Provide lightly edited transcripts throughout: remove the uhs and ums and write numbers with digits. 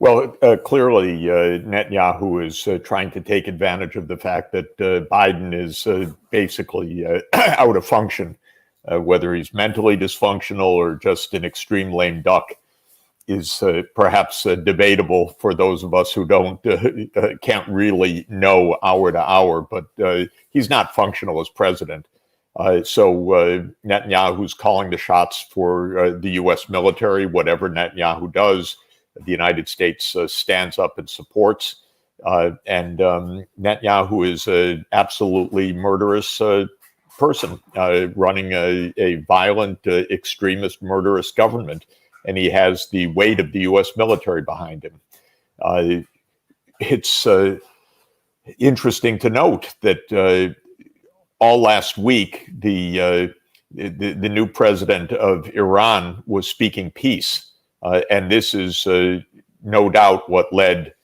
Well, clearly, Netanyahu is trying to take advantage of the fact that Biden is basically out of function. Whether he's mentally dysfunctional or just an extreme lame duck is perhaps debatable for those of us who can't really know hour to hour, but he's not functional as president. So Netanyahu's calling the shots for the U.S. military. Whatever Netanyahu does, the United States stands up and supports. And Netanyahu is an absolutely murderous person running a violent, extremist, murderous government. And he has the weight of the U.S. military behind him. It's interesting to note that all last week, the new president of Iran was speaking peace. And this is no doubt what led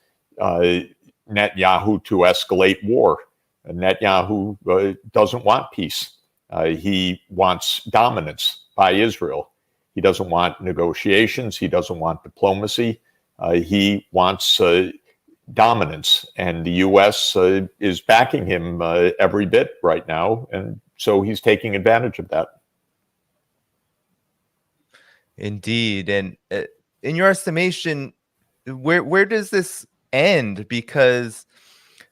Netanyahu to escalate war. Netanyahu doesn't want peace. He wants dominance by Israel. He doesn't want negotiations. He doesn't want diplomacy. He wants dominance. And the U.S. is backing him every bit right now. And so he's taking advantage of that. Indeed. And in your estimation, where does this end? Because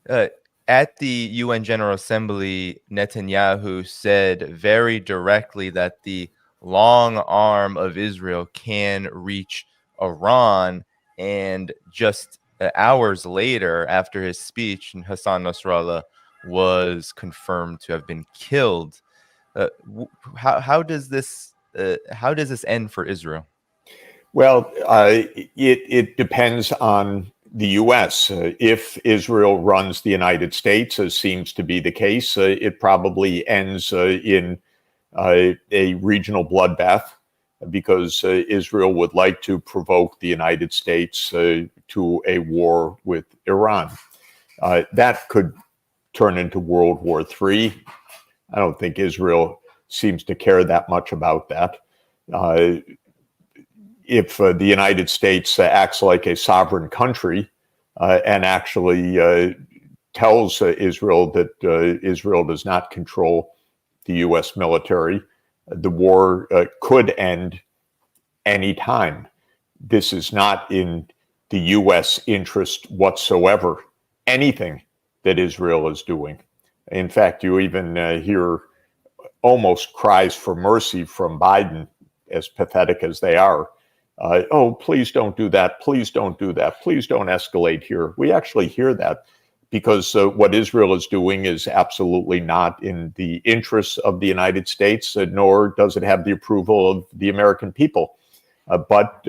at the UN General Assembly, Netanyahu said very directly that the long arm of Israel can reach Iran. And just hours later, after his speech, Hassan Nasrallah was confirmed to have been killed. How does this end for Israel? Well, it depends on the U.S. If Israel runs the United States, as seems to be the case, it probably ends in a regional bloodbath, because Israel would like to provoke the United States to a war with Iran. That could turn into World War III. I don't think Israel seems to care that much about that. If the United States acts like a sovereign country and actually tells Israel that Israel does not control the U.S. military, the war could end any time. This is not in the U.S. interest whatsoever, anything that Israel is doing. In fact, you even hear almost cries for mercy from Biden, as pathetic as they are. Oh, please don't do that. Please don't do that. Please don't escalate here. We actually hear that because what Israel is doing is absolutely not in the interests of the United States, nor does it have the approval of the American people. But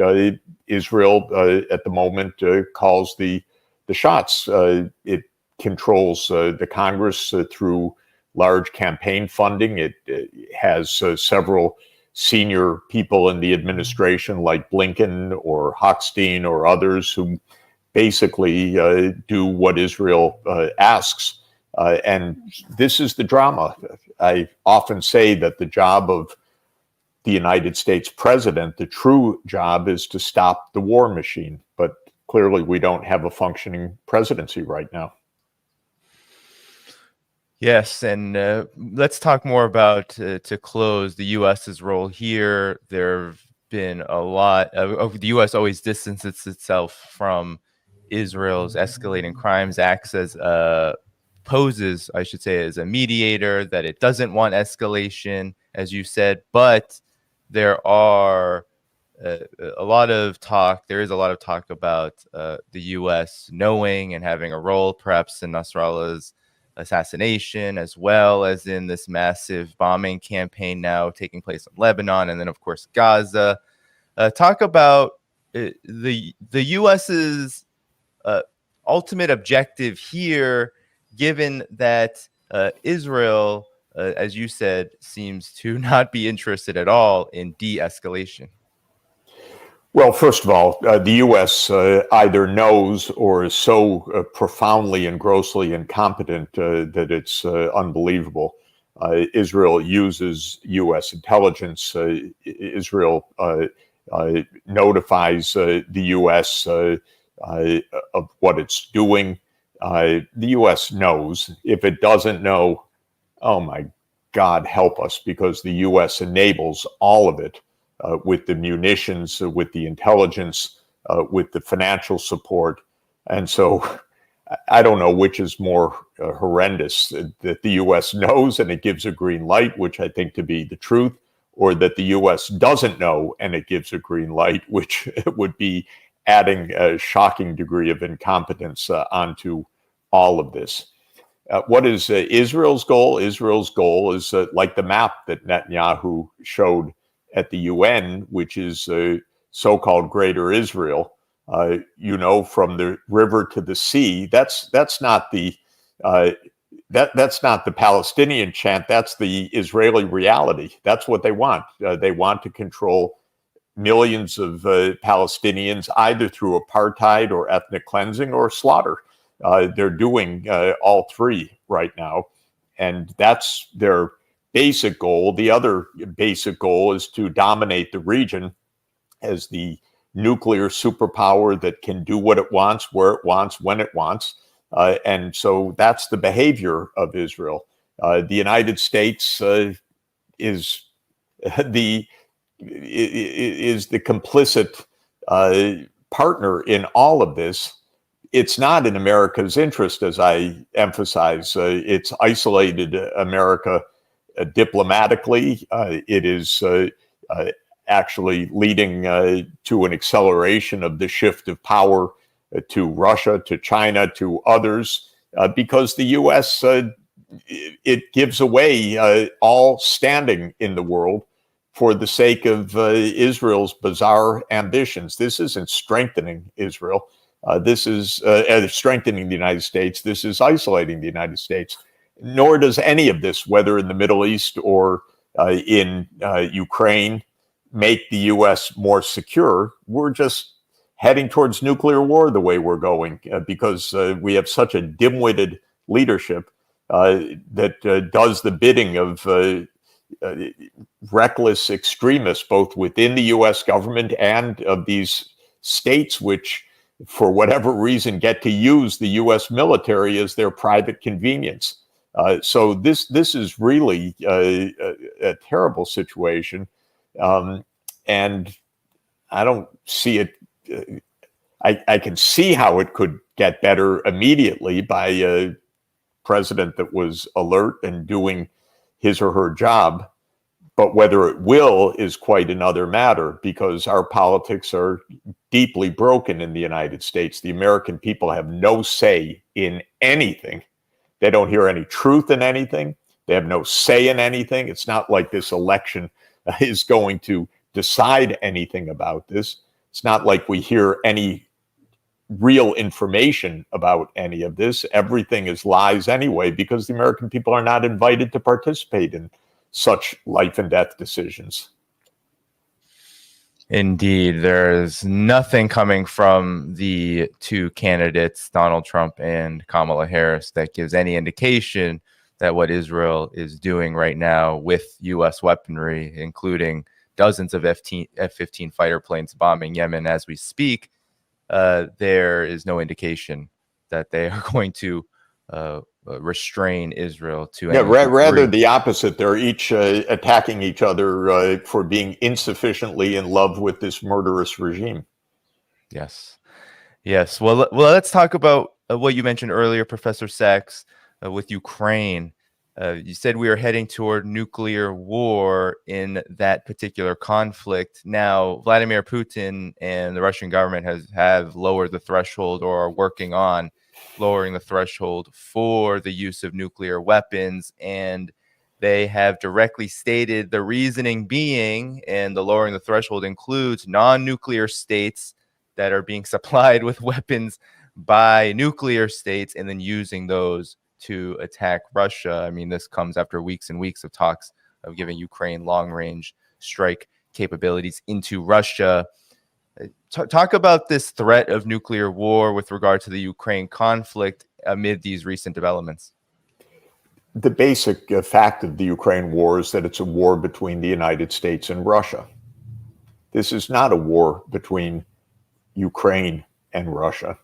Israel, at the moment, calls the shots. It controls the Congress through large campaign funding. It has several senior people in the administration like Blinken or Hochstein or others who basically do what Israel asks. And this is the drama. I often say that the job of the United States president, the true job, is to stop the war machine. But clearly we don't have a functioning presidency right now. Yes, and let's talk more about, to close, the U.S.'s role here. There have been a lot of the U.S. always distances itself from Israel's escalating crimes, acts as poses, I should say, as a mediator, that it doesn't want escalation, as you said. But there are a lot of talk. There is a lot of talk about the U.S. knowing and having a role, perhaps in Nasrallah's assassination, as well as in this massive bombing campaign now taking place in Lebanon, and then of course Gaza. Talk about the U.S.'s ultimate objective here, given that Israel, as you said, seems to not be interested at all in de-escalation. Well, first of all, the U.S. Either knows or is so profoundly and grossly incompetent that it's unbelievable. Israel uses U.S. intelligence. Israel notifies the U.S. of what it's doing. The U.S. knows. If it doesn't know, oh my God, help us, because the U.S. enables all of it with the munitions, with the intelligence, with the financial support. And so I don't know which is more horrendous, that the U.S. knows and it gives a green light, which I think to be the truth, or that the U.S. doesn't know and it gives a green light, which would be adding a shocking degree of incompetence onto all of this. What is Israel's goal? Israel's goal is like the map that Netanyahu showed at the UN, which is so-called Greater Israel. From the river to the sea. That's not the that's not the Palestinian chant. That's the Israeli reality. That's what they want. They want to control millions of Palestinians, either through apartheid or ethnic cleansing or slaughter. They're doing all three right now, and that's their basic goal. The other basic goal is to dominate the region as the nuclear superpower that can do what it wants, where it wants, when it wants. And so that's the behavior of Israel. The United States is the complicit partner in all of this. It's not in America's interest, as I emphasize. It's isolated America diplomatically. It is actually leading to an acceleration of the shift of power to Russia, to China, to others, because the U.S. It gives away all standing in the world for the sake of Israel's bizarre ambitions. This isn't strengthening Israel. This is strengthening the United States. This is isolating the United States. Nor does any of this, whether in the Middle East or in Ukraine, make the U.S. more secure. We're just heading towards nuclear war the way we're going because we have such a dim-witted leadership that does the bidding of reckless extremists, both within the U.S. government and of these states, which, for whatever reason, get to use the U.S. military as their private convenience. So this is really a terrible situation, and I don't see it. I can see how it could get better immediately by a president that was alert and doing his or her job. But whether it will is quite another matter, because our politics are deeply broken in the United States. The American people have no say in anything. They don't hear any truth in anything. They have no say in anything. It's not like this election is going to decide anything about this. It's not like we hear any real information about any of this. Everything is lies anyway, because the American people are not invited to participate in such life and death decisions. Indeed, there's nothing coming from the two candidates, Donald Trump and Kamala Harris, that gives any indication that what Israel is doing right now with U.S. weaponry, including dozens of F-15 fighter planes bombing Yemen as we speak, there is no indication that they are going to restrain Israel to any degree. Rather the opposite. They're each attacking each other for being insufficiently in love with this murderous regime. Yes. Well, let's talk about what you mentioned earlier, Professor Sachs, with Ukraine. You said we are heading toward nuclear war in that particular conflict. Now, Vladimir Putin and the Russian government have lowered the threshold, or are working on lowering the threshold for the use of nuclear weapons. And they have directly stated the reasoning being, and the lowering the threshold includes non-nuclear states that are being supplied with weapons by nuclear states and then using those to attack Russia. I mean, this comes after weeks and weeks of talks of giving Ukraine long-range strike capabilities into Russia. Talk about this threat of nuclear war with regard to the Ukraine conflict amid these recent developments. The basic fact of the Ukraine war is that it's a war between the United States and Russia. This is not a war between Ukraine and Russia.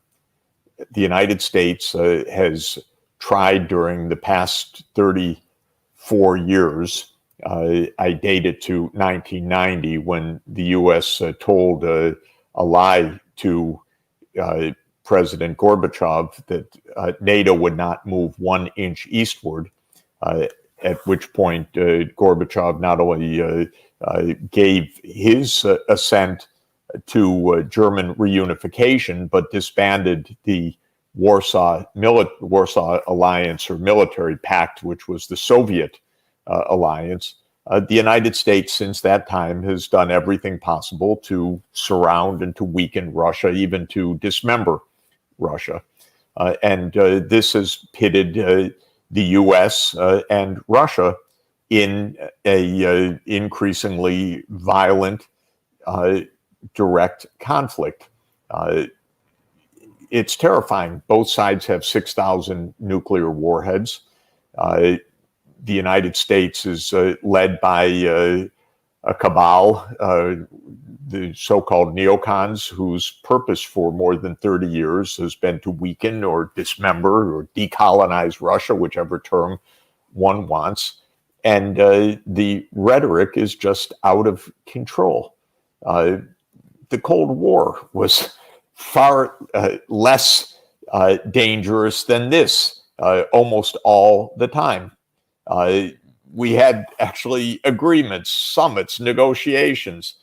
The United States has tried during the past 34 years. I date it to 1990 when the U.S. Told a lie to President Gorbachev that NATO would not move 1 inch eastward, at which point Gorbachev not only gave his assent to German reunification, but disbanded the Warsaw Alliance or military pact, which was the Soviet alliance. The United States, since that time, has done everything possible to surround and to weaken Russia, even to dismember Russia. And this has pitted the U.S. And Russia in a increasingly violent direct conflict. It's terrifying. Both sides have 6,000 nuclear warheads. The United States is led by a cabal, the so-called neocons, whose purpose for more than 30 years has been to weaken or dismember or decolonize Russia, whichever term one wants. And the rhetoric is just out of control. The Cold War was far less dangerous than this almost all the time. We had actually agreements, summits, negotiations.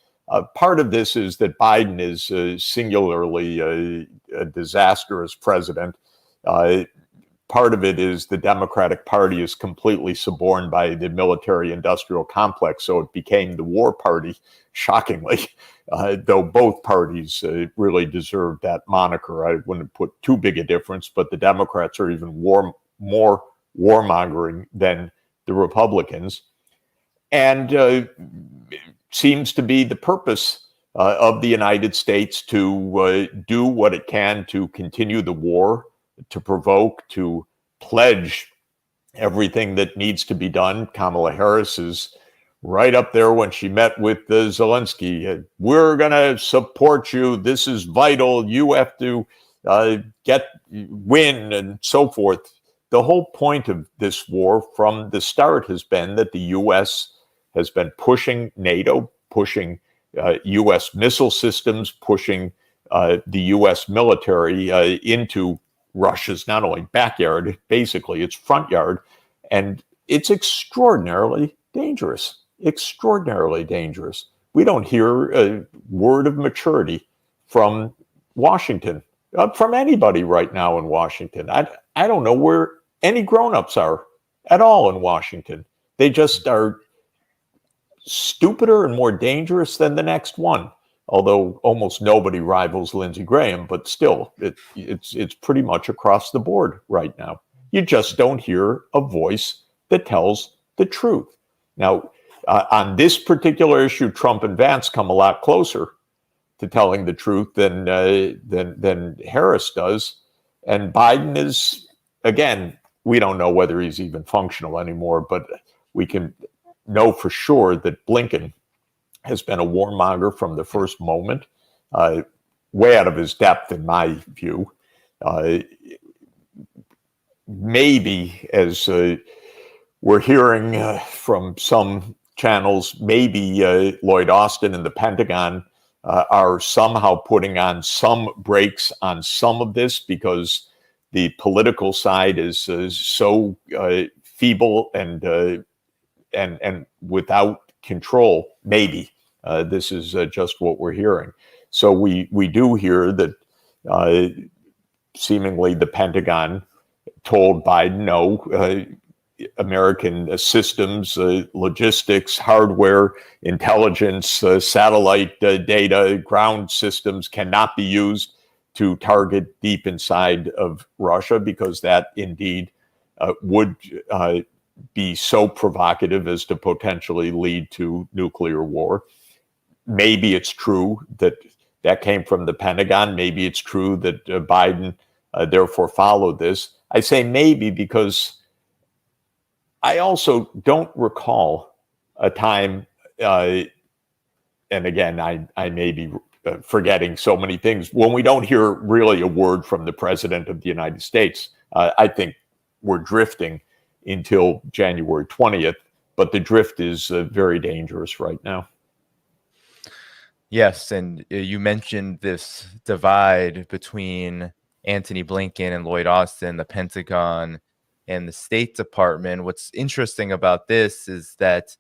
Part of this is that Biden is singularly a disastrous president. Part of it is the Democratic Party is completely suborned by the military-industrial complex, so it became the war party, shockingly, though both parties really deserve that moniker. I wouldn't put too big a difference, but the Democrats are even more warmongering than the Republicans. And it seems to be the purpose of the United States to do what it can to continue the war, to provoke, to pledge everything that needs to be done. Kamala Harris is right up there when she met with Zelensky. We're going to support you. This is vital. You have to win and so forth. The whole point of this war from the start has been that the U.S. has been pushing NATO, pushing U.S. missile systems, pushing the U.S. military into Russia's not only backyard, basically its front yard. And it's extraordinarily dangerous, extraordinarily dangerous. We don't hear a word of maturity from Washington, from anybody right now in Washington. I don't know where any grown-ups are at all in Washington. They just are stupider and more dangerous than the next one. Although almost nobody rivals Lindsey Graham, but still, it's pretty much across the board right now. You just don't hear a voice that tells the truth. Now, on this particular issue, Trump and Vance come a lot closer to telling the truth than Harris does. And Biden is, again, we don't know whether he's even functional anymore, but we can know for sure that Blinken has been a warmonger from the first moment, way out of his depth, in my view. Maybe, as we're hearing from some channels, maybe Lloyd Austin and the Pentagon are somehow putting on some brakes on some of this because the political side is so feeble and without control. Maybe this is just what we're hearing. So we do hear that seemingly the Pentagon told Biden, no, American systems, logistics, hardware, intelligence, satellite data, ground systems cannot be used to target deep inside of Russia, because that indeed would be so provocative as to potentially lead to nuclear war. Maybe it's true that that came from the Pentagon. Maybe it's true that Biden therefore followed this. I say maybe because I also don't recall a time, and again, I may be forgetting so many things. When we don't hear really a word from the President of the United States, I think we're drifting until January 20th, but the drift is very dangerous right now. Yes, and you mentioned this divide between Antony Blinken and Lloyd Austin, the Pentagon and the State Department. What's interesting about this is that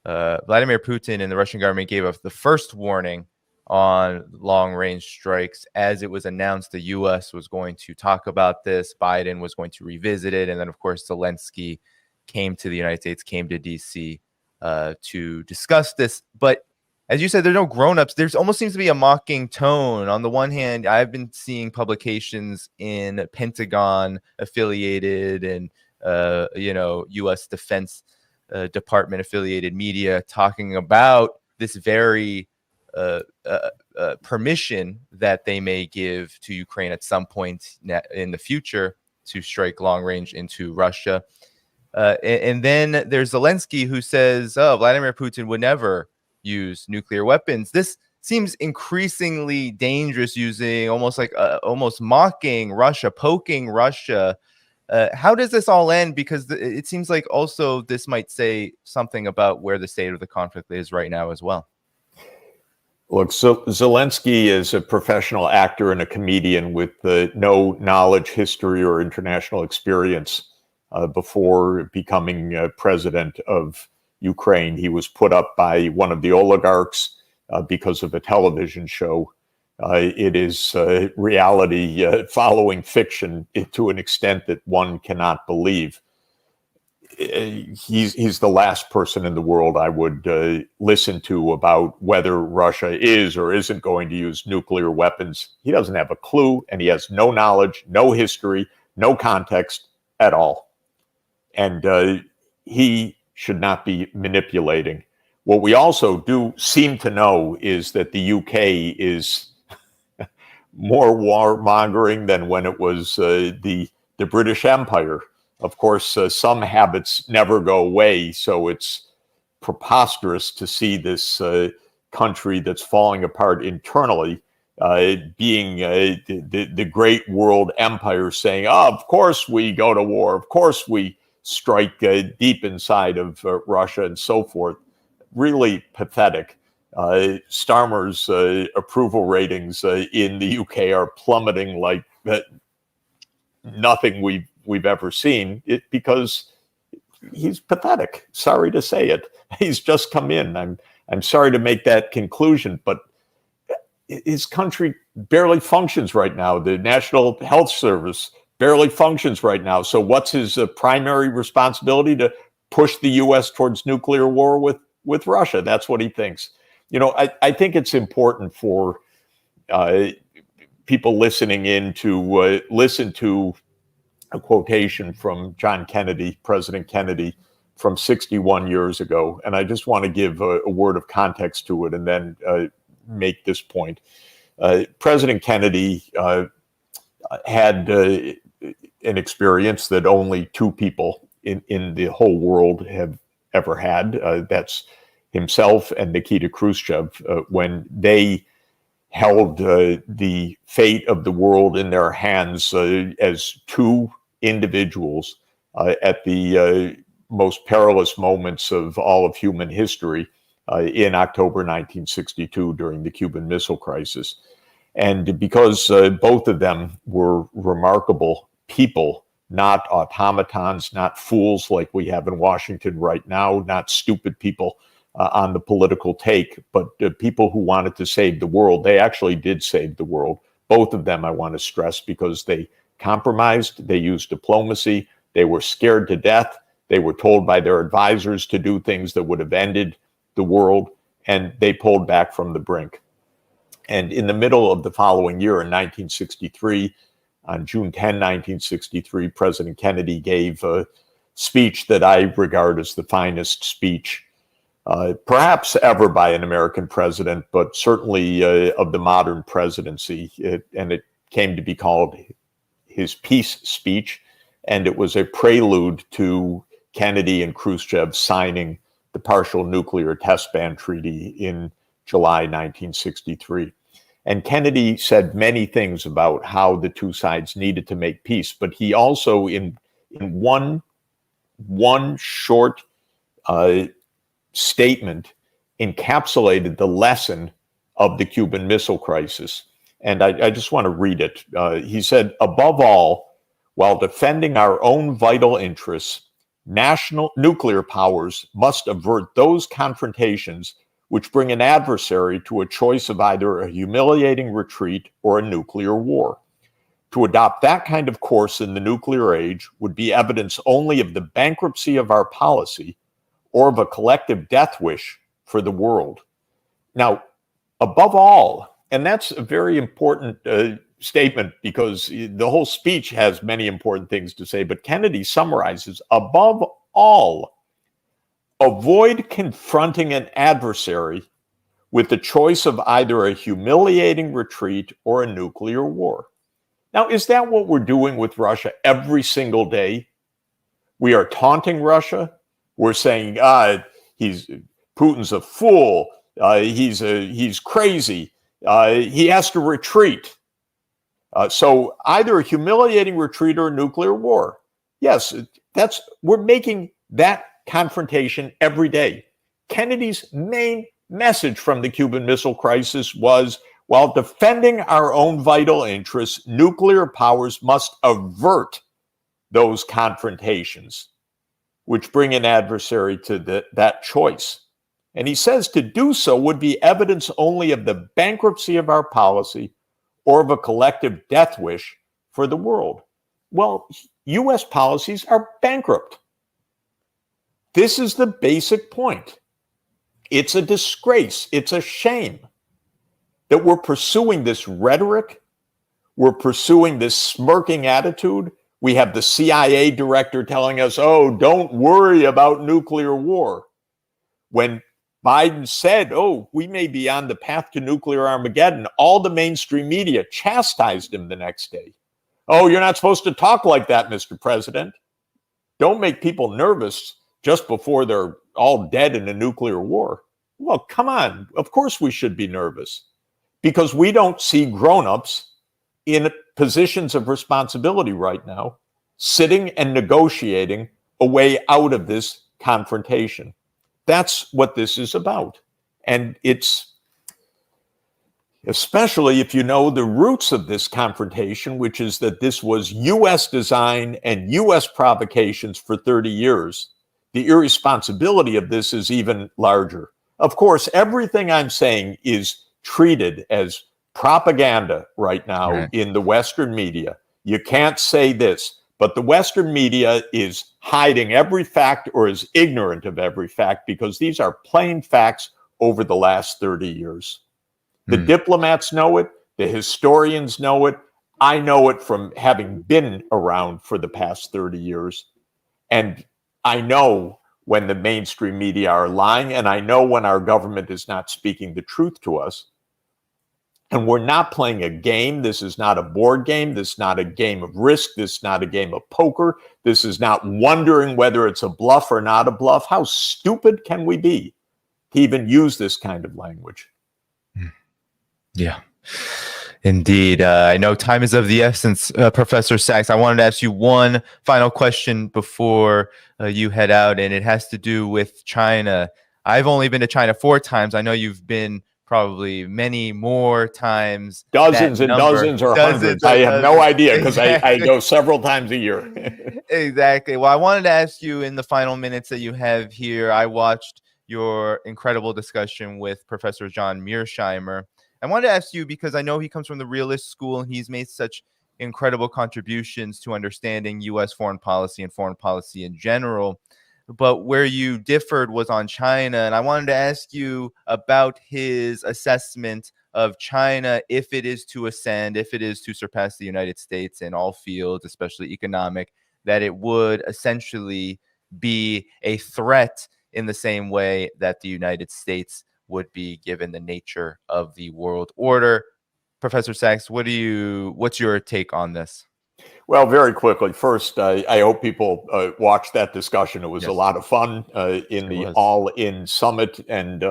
Vladimir Putin and the Russian government gave us the first warning on long-range strikes as it was announced the U.S. was going to talk about this. Biden was going to revisit it, and then, of course, Zelensky came to the United States, came to D.C. To discuss this. But as you said, there's no grown-ups. There's almost seems to be a mocking tone. On the one hand, I've been seeing publications in Pentagon affiliated and U.S. Defense Department affiliated media talking about this very permission that they may give to Ukraine at some point in the future to strike long range into Russia. And then there's Zelensky, who says, Vladimir Putin would never use nuclear weapons. This seems increasingly dangerous, using almost mocking Russia, poking Russia. How does this all end? Because it seems like also this might say something about where the state of the conflict is right now as well. Look, so Zelensky is a professional actor and a comedian with no knowledge, history, or international experience before becoming president of Ukraine. He was put up by one of the oligarchs because of a television show. It is reality following fiction to an extent that one cannot believe. He's the last person in the world I would listen to about whether Russia is or isn't going to use nuclear weapons. He doesn't have a clue, and he has no knowledge, no history, no context at all. And he should not be manipulating. What we also do seem to know is that the UK is more warmongering than when it was the British Empire. Of course, some habits never go away, so it's preposterous to see this country that's falling apart internally being the great world empire saying, of course we go to war, of course we strike deep inside of Russia and so forth. Really pathetic. Starmer's approval ratings in the UK are plummeting like nothing we've ever seen, because he's pathetic. Sorry to say it. He's just come in. I'm sorry to make that conclusion, but his country barely functions right now. The National Health Service barely functions right now. So what's his primary responsibility? To push the U.S. towards nuclear war with Russia. That's what he thinks. You know, I think it's important for people listening in to listen to a quotation from John Kennedy, President Kennedy, from 61 years ago. And I just want to give a word of context to it and then make this point. President Kennedy had an experience that only two people in the whole world have ever had. That's himself and Nikita Khrushchev, when they held the fate of the world in their hands as two individuals at the most perilous moments of all of human history in October 1962 during the Cuban Missile Crisis. And because both of them were remarkable people, not automatons, not fools like we have in Washington right now, not stupid people on the political take, but people who wanted to save the world. They actually did save the world. Both of them, I want to stress, because they compromised, they used diplomacy, they were scared to death, they were told by their advisors to do things that would have ended the world, and they pulled back from the brink. And in the middle of the following year, in 1963, on June 10, 1963, President Kennedy gave a speech that I regard as the finest speech perhaps ever by an American president, but certainly of the modern presidency. And it came to be called his peace speech. And it was a prelude to Kennedy and Khrushchev signing the Partial Nuclear Test Ban Treaty in July 1963. And Kennedy said many things about how the two sides needed to make peace, but he also, in one short statement, encapsulated the lesson of the Cuban Missile Crisis. And I just want to read it. He said, above all, while defending our own vital interests, national nuclear powers must avert those confrontations which bring an adversary to a choice of either a humiliating retreat or a nuclear war. To adopt that kind of course in the nuclear age would be evidence only of the bankruptcy of our policy or of a collective death wish for the world. Now, above all, and that's a very important statement because the whole speech has many important things to say, but Kennedy summarizes, above all, avoid confronting an adversary with the choice of either a humiliating retreat or a nuclear war. Now, is that what we're doing with Russia every single day? We are taunting Russia. We're saying, Putin's a fool. He's crazy. He has to retreat. So either a humiliating retreat or a nuclear war. Yes, we're making that confrontation every day. Kennedy's main message from the Cuban Missile Crisis was, while defending our own vital interests, nuclear powers must avert those confrontations, which bring an adversary to that choice. And he says to do so would be evidence only of the bankruptcy of our policy or of a collective death wish for the world. Well, U.S. policies are bankrupt. This is the basic point. It's a disgrace. It's a shame that we're pursuing this rhetoric. We're pursuing this smirking attitude. We have the CIA director telling us, oh, don't worry about nuclear war. When Biden said, oh, we may be on the path to nuclear Armageddon, all the mainstream media chastised him the next day. Oh, you're not supposed to talk like that, Mr. President. Don't make people nervous just before they're all dead in a nuclear war. Well, come on. Of course we should be nervous because we don't see grown-ups in positions of responsibility right now sitting and negotiating a way out of this confrontation. That's what this is about. And it's especially if you know the roots of this confrontation, which is that this was U.S. design and U.S. provocations for 30 years. The irresponsibility of this is even larger. Of course, everything I'm saying is treated as propaganda right now in the Western media. You can't say this, but the Western media is hiding every fact or is ignorant of every fact because these are plain facts over the last 30 years. The diplomats know it. The historians know it. I know it from having been around for the past 30 years. And I know when the mainstream media are lying, and I know when our government is not speaking the truth to us. And we're not playing a game. This is not a board game. This is not a game of Risk. This is not a game of poker. This is not wondering whether it's a bluff or not a bluff. How stupid can we be to even use this kind of language? Yeah, indeed. I know time is of the essence, Professor Sachs. I wanted to ask you one final question before you head out, and it has to do with China. I've only been to China 4 times. I know you've been probably many more times. Dozens and dozens or hundreds. I have no idea because I go several times a year. Exactly. Well, I wanted to ask you in the final minutes that you have here. I watched your incredible discussion with Professor John Mearsheimer. I wanted to ask you because I know he comes from the realist school and he's made such incredible contributions to understanding U.S. foreign policy and foreign policy in general. But where you differed was on China. And I wanted to ask you about his assessment of China, if it is to ascend, if it is to surpass the United States in all fields, especially economic, that it would essentially be a threat in the same way that the United States would be given the nature of the world order. Professor Sachs, what's your take on this? Well, very quickly. First, I hope people watched that discussion. It was a lot of fun in the All-In Summit, and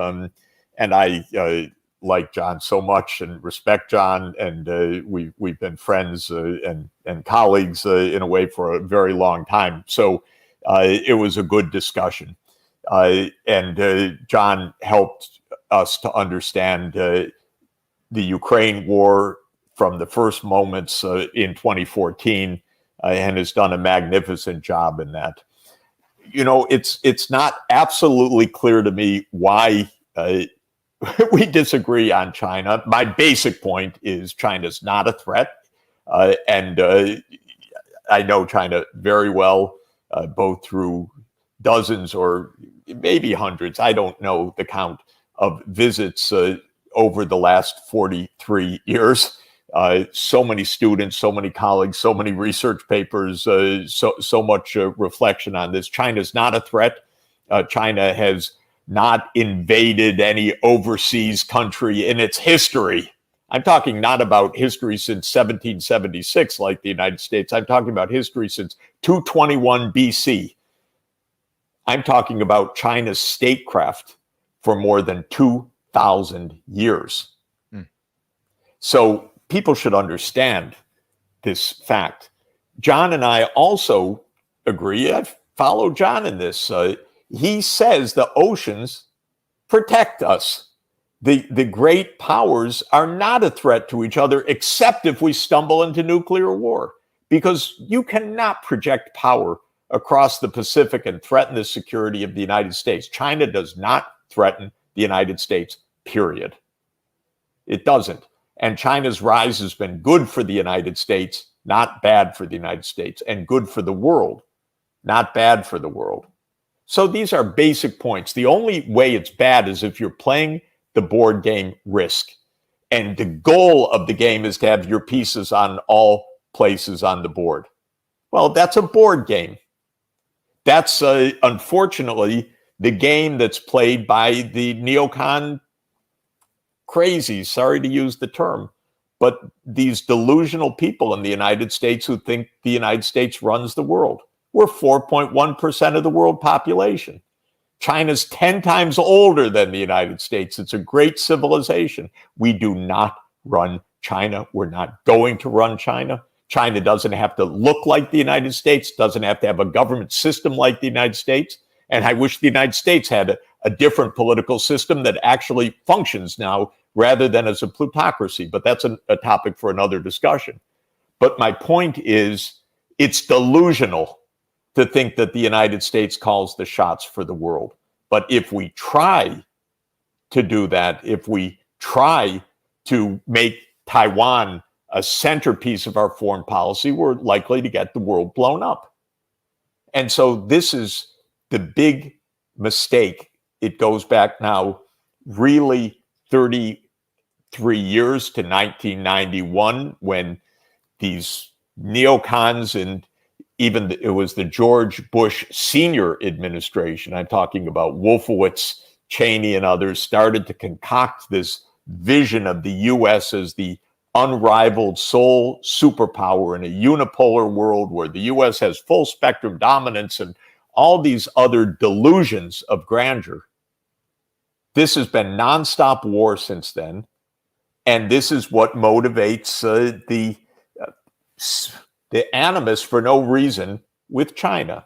I like John so much and respect John, and we've been friends and colleagues in a way for a very long time. So it was a good discussion, and John helped us to understand the Ukraine war from the first moments in 2014, and has done a magnificent job in that. You know, it's not absolutely clear to me why we disagree on China. My basic point is China's not a threat. And I know China very well, both through dozens or maybe hundreds, I don't know the count, of visits over the last 43 years. So many students, so many colleagues, so many research papers, so much reflection on this. China's not a threat. China has not invaded any overseas country in its history. I'm talking not about history since 1776 like the United States. I'm talking about history since 221 BC. I'm talking about China's statecraft for more than 2,000 years. So people should understand this fact. John and I also agree. I've followed John in this. He says the oceans protect us. The great powers are not a threat to each other, except if we stumble into nuclear war, because you cannot project power across the Pacific and threaten the security of the United States. China does not threaten the United States, period. It doesn't. And China's rise has been good for the United States, not bad for the United States, and good for the world, not bad for the world. So these are basic points. The only way it's bad is if you're playing the board game Risk. And the goal of the game is to have your pieces on all places on the board. Well, that's a board game. That's unfortunately the game that's played by the neocon crazies, sorry to use the term, but these delusional people in the United States who think the United States runs the world. We're 4.1% of the world population. China's 10 times older than the United States. It's a great civilization. We do not run China. We're not going to run China. China doesn't have to look like the United States, doesn't have to have a government system like the United States. And I wish the United States had a different political system that actually functions now rather than as a plutocracy. But that's a topic for another discussion. But my point is, it's delusional to think that the United States calls the shots for the world. But if we try to do that, if we try to make Taiwan a centerpiece of our foreign policy, we're likely to get the world blown up. And so this is the big mistake. It goes back now really 33 years to 1991, when these neocons, and even it was the George Bush Senior administration, I'm talking about Wolfowitz, Cheney, and others, started to concoct this vision of the U.S. as the unrivaled sole superpower in a unipolar world where the U.S. has full spectrum dominance and all these other delusions of grandeur. This has been nonstop war since then. And this is what motivates the animus for no reason with China.